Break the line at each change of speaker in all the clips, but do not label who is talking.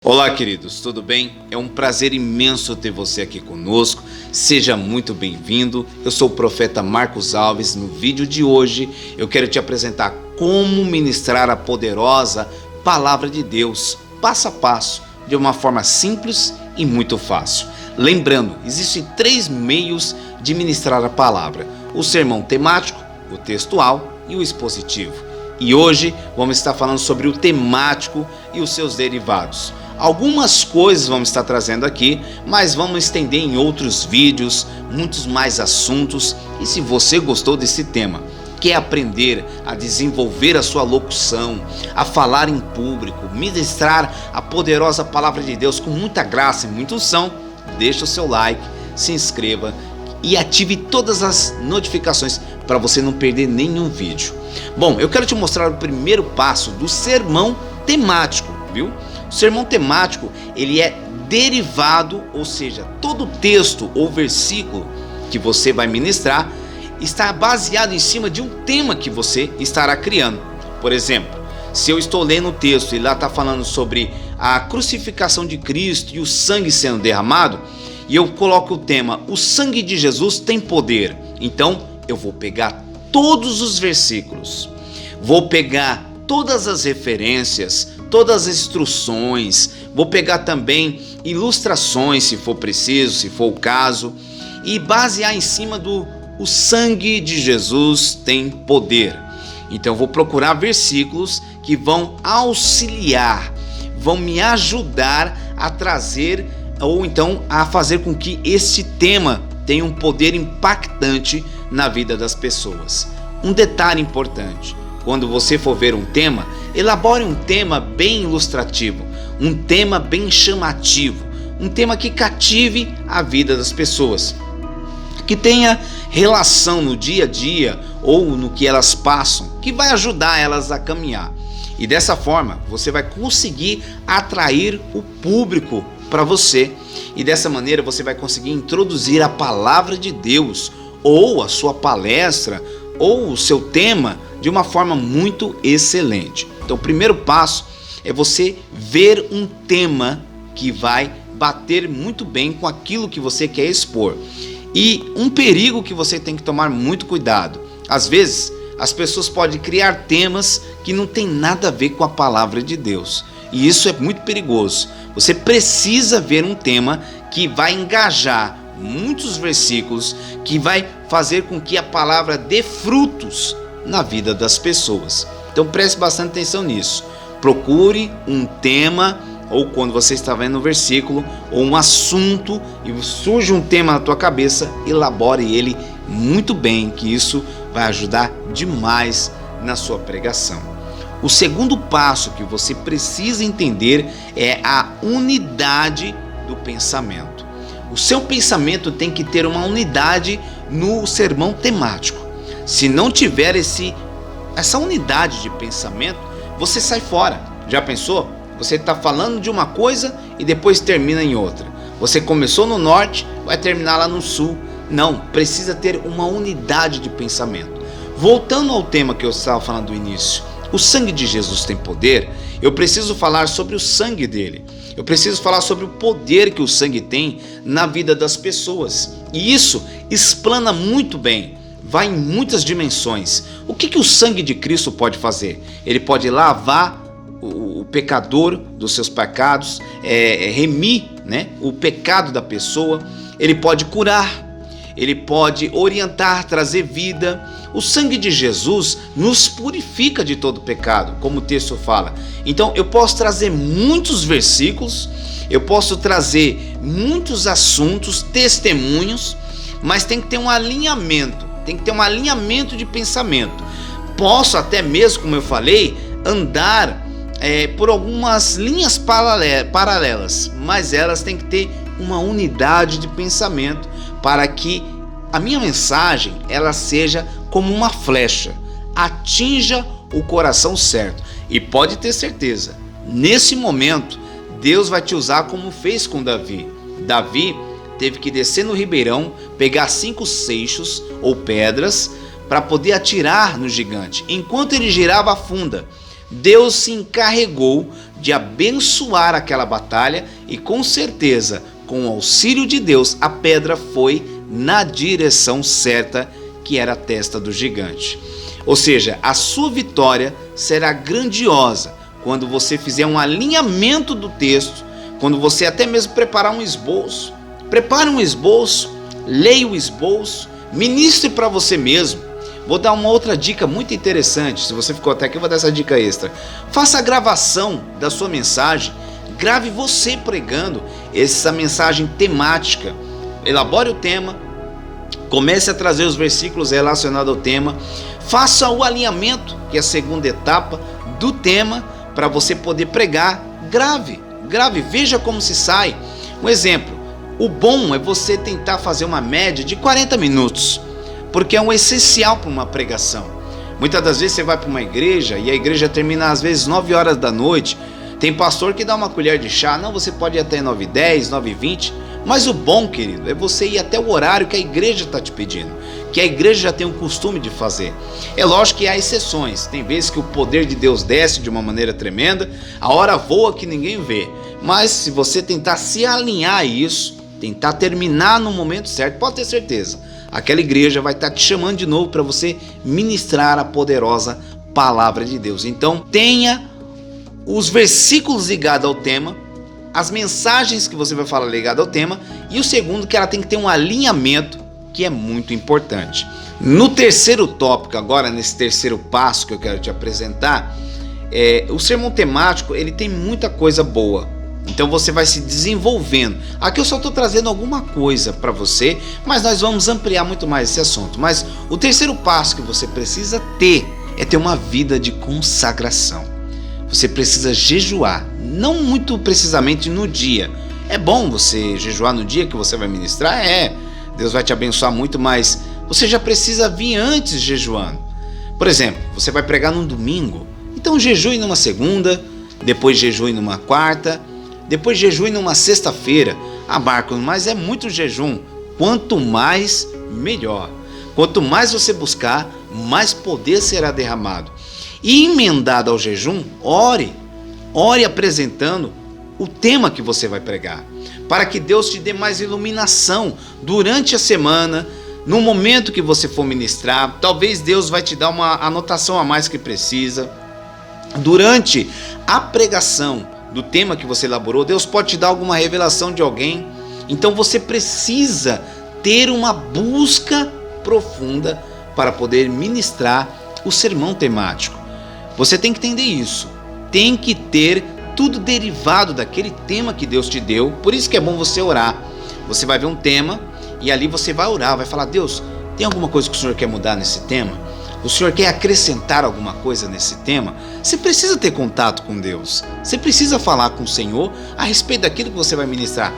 Olá, queridos, tudo bem? É um prazer imenso ter você aqui conosco. Seja muito bem-vindo. Eu sou o profeta Marcos Alves. No vídeo de hoje, eu quero te apresentar como ministrar a poderosa palavra de Deus, passo a passo, de uma forma simples e muito fácil. Lembrando, existem 3 meios de ministrar a palavra: o sermão temático, o textual e o expositivo. E hoje vamos estar falando sobre o temático e os seus derivados. Algumas coisas vamos estar trazendo aqui, mas vamos estender em outros vídeos, muitos mais assuntos. E se você gostou desse tema, quer aprender a desenvolver a sua locução, a falar em público, ministrar a poderosa palavra de Deus com muita graça e muita unção, deixa o seu like, se inscreva e ative todas as notificações para você não perder nenhum vídeo. Bom, eu quero te mostrar o primeiro passo do sermão temático, viu? O sermão temático, ele é derivado, ou seja, todo texto ou versículo que você vai ministrar está baseado em cima de um tema que você estará criando. Por exemplo, se eu estou lendo o texto e lá está falando sobre a crucificação de Cristo e o sangue sendo derramado, e eu coloco o tema, o sangue de Jesus tem poder. Então, eu vou pegar todos os versículos, vou pegar todas as referências, todas as instruções, vou pegar também ilustrações, se for preciso, se for o caso, e basear em cima do o sangue de Jesus tem poder. Então, eu vou procurar versículos que vão auxiliar, vão me ajudar a trazer ou então a fazer com que este tema tenha um poder impactante na vida das pessoas. Um detalhe importante: quando você for ver um tema, elabore um tema bem ilustrativo, um tema bem chamativo, um tema que cative a vida das pessoas, que tenha relação no dia a dia ou no que elas passam, que vai ajudar elas a caminhar. E dessa forma, você vai conseguir atrair o público para você, e dessa maneira você vai conseguir introduzir a palavra de Deus, ou a sua palestra, ou o seu tema de uma forma muito excelente. Então, o primeiro passo é você ver um tema que vai bater muito bem com aquilo que você quer expor. E um perigo que você tem que tomar muito cuidado: às vezes as pessoas podem criar temas que não tem nada a ver com a palavra de Deus, e isso é muito perigoso. Você precisa ver um tema que vai engajar muitos versículos, que vai fazer com que a palavra dê frutos na vida das pessoas. Então preste bastante atenção nisso. Procure um tema, ou quando você está vendo um versículo ou um assunto e surge um tema na tua cabeça, elabore ele muito bem, que isso vai ajudar demais na sua pregação. O segundo passo que você precisa entender é a unidade do pensamento. O seu pensamento tem que ter uma unidade no sermão temático. Se não tiver essa unidade de pensamento, você sai fora. Já pensou? Você está falando de uma coisa e depois termina em outra. Você começou no norte, vai terminar lá no sul. Não, precisa ter uma unidade de pensamento. Voltando ao tema que eu estava falando no início, o sangue de Jesus tem poder. Eu preciso falar sobre o sangue dele. Eu preciso falar sobre o poder que o sangue tem na vida das pessoas. E isso explana muito bem, vai em muitas dimensões. O que o sangue de Cristo pode fazer? Ele pode lavar o pecador dos seus pecados, remir, o pecado da pessoa. Ele pode curar, ele pode orientar, trazer vida. O sangue de Jesus nos purifica de todo pecado, como o texto fala. Então eu posso trazer muitos versículos, eu posso trazer muitos assuntos, testemunhos, mas tem que ter um alinhamento, de pensamento. Posso até mesmo, como eu falei, andar por algumas linhas paralelas, mas elas têm que ter uma unidade de pensamento para que a minha mensagem ela seja como uma flecha, atinja o coração certo. E pode ter certeza, nesse momento Deus vai te usar como fez com Davi. Davi teve que descer no ribeirão, pegar 5 seixos ou pedras para poder atirar no gigante, enquanto ele girava a funda. Deus se encarregou de abençoar aquela batalha e com certeza, com o auxílio de Deus, a pedra foi na direção certa, que era a testa do gigante. Ou seja, a sua vitória será grandiosa quando você fizer um alinhamento do texto, quando você até mesmo preparar um esboço. Prepare um esboço, leia o esboço, ministre para você mesmo. Vou dar uma outra dica muito interessante. Se você ficou até aqui, eu vou dar essa dica extra. Faça a gravação da sua mensagem. Grave você pregando essa mensagem temática. Elabore o tema. Comece a trazer os versículos relacionados ao tema. Faça o alinhamento, que é a segunda etapa do tema, para você poder pregar. Grave, veja como se sai. Um exemplo, o bom é você tentar fazer uma média de 40 minutos. Porque é um essencial para uma pregação. Muitas das vezes você vai para uma igreja e a igreja termina às vezes 9 horas da noite. Tem pastor que dá uma colher de chá. Não, você pode ir até 9h10, 9h20. Mas o bom, querido, é você ir até o horário que a igreja está te pedindo. Que a igreja já tem o costume de fazer. É lógico que há exceções. Tem vezes que o poder de Deus desce de uma maneira tremenda. A hora voa que ninguém vê. Mas se você tentar se alinhar a isso, tentar terminar no momento certo, pode ter certeza, aquela igreja vai estar te chamando de novo para você ministrar a poderosa palavra de Deus. Então tenha os versículos ligados ao tema, as mensagens que você vai falar ligadas ao tema, e o segundo, que ela tem que ter um alinhamento, que é muito importante. No terceiro tópico, agora nesse terceiro passo que eu quero te apresentar, o sermão temático, ele tem muita coisa boa. Então você vai se desenvolvendo. Aqui eu só estou trazendo alguma coisa para você, mas nós vamos ampliar muito mais esse assunto. Mas o terceiro passo que você precisa ter é ter uma vida de consagração. Você precisa jejuar, não muito precisamente no dia. É bom você jejuar no dia que você vai ministrar, Deus vai te abençoar muito, mas você já precisa vir antes jejuando. Por exemplo, você vai pregar num domingo, então jejue numa segunda, depois jejue numa quarta, depois jejue numa sexta-feira. Ah, Marcos, mas é muito jejum. Quanto mais, melhor. Quanto mais você buscar, mais poder será derramado. E emendado ao jejum, ore apresentando o tema que você vai pregar, para que Deus te dê mais iluminação durante a semana, no momento que você for ministrar. Talvez Deus vai te dar uma anotação a mais que precisa. Durante a pregação do tema que você elaborou, Deus pode te dar alguma revelação de alguém. Então você precisa ter uma busca profunda para poder ministrar o sermão temático. Você tem que entender isso. Tem que ter tudo derivado daquele tema que Deus te deu. Por isso que é bom você orar. Você vai ver um tema e ali você vai orar, vai falar: Deus, tem alguma coisa que o Senhor quer mudar nesse tema? O Senhor quer acrescentar alguma coisa nesse tema? Você precisa ter contato com Deus. Você precisa falar com o Senhor a respeito daquilo que você vai ministrar.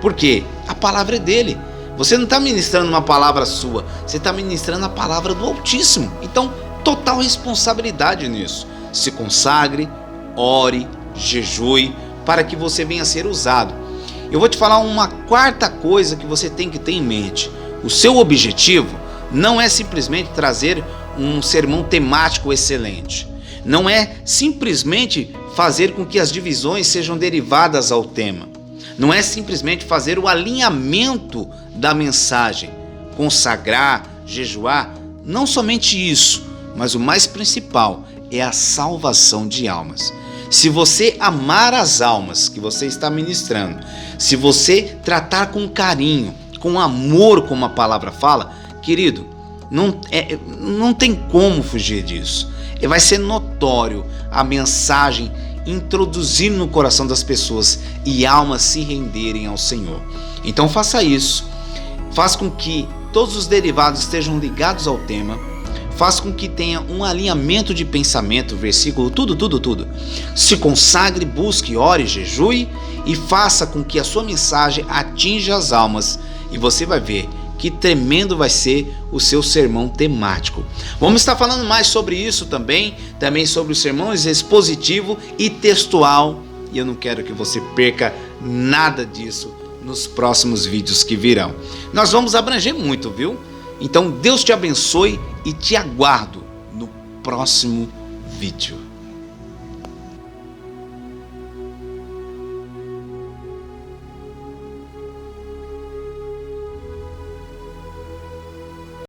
Porque a palavra é dele. Você não está ministrando uma palavra sua. Você está ministrando a palavra do Altíssimo. Então, total responsabilidade nisso. Se consagre, ore, jejue, para que você venha a ser usado. Eu vou te falar uma quarta coisa que você tem que ter em mente. O seu objetivo não é simplesmente trazer um sermão temático excelente. Não é simplesmente fazer com que as divisões sejam derivadas ao tema. Não é simplesmente fazer o alinhamento da mensagem. Consagrar, jejuar, não somente isso, mas o mais principal é a salvação de almas. Se você amar as almas que você está ministrando, se você tratar com carinho, com amor, como a palavra fala, querido, não tem como fugir disso. Vai ser notório a mensagem introduzindo no coração das pessoas e almas se renderem ao Senhor. Então faça isso. Faça com que todos os derivados estejam ligados ao tema. Faça com que tenha um alinhamento de pensamento, versículo, tudo. Se consagre, busque, ore, jejue e faça com que a sua mensagem atinja as almas. E você vai ver que tremendo vai ser o seu sermão temático. Vamos estar falando mais sobre isso também sobre os sermões expositivo e textual. E eu não quero que você perca nada disso nos próximos vídeos que virão. Nós vamos abranger muito, viu? Então Deus te abençoe e te aguardo no próximo vídeo.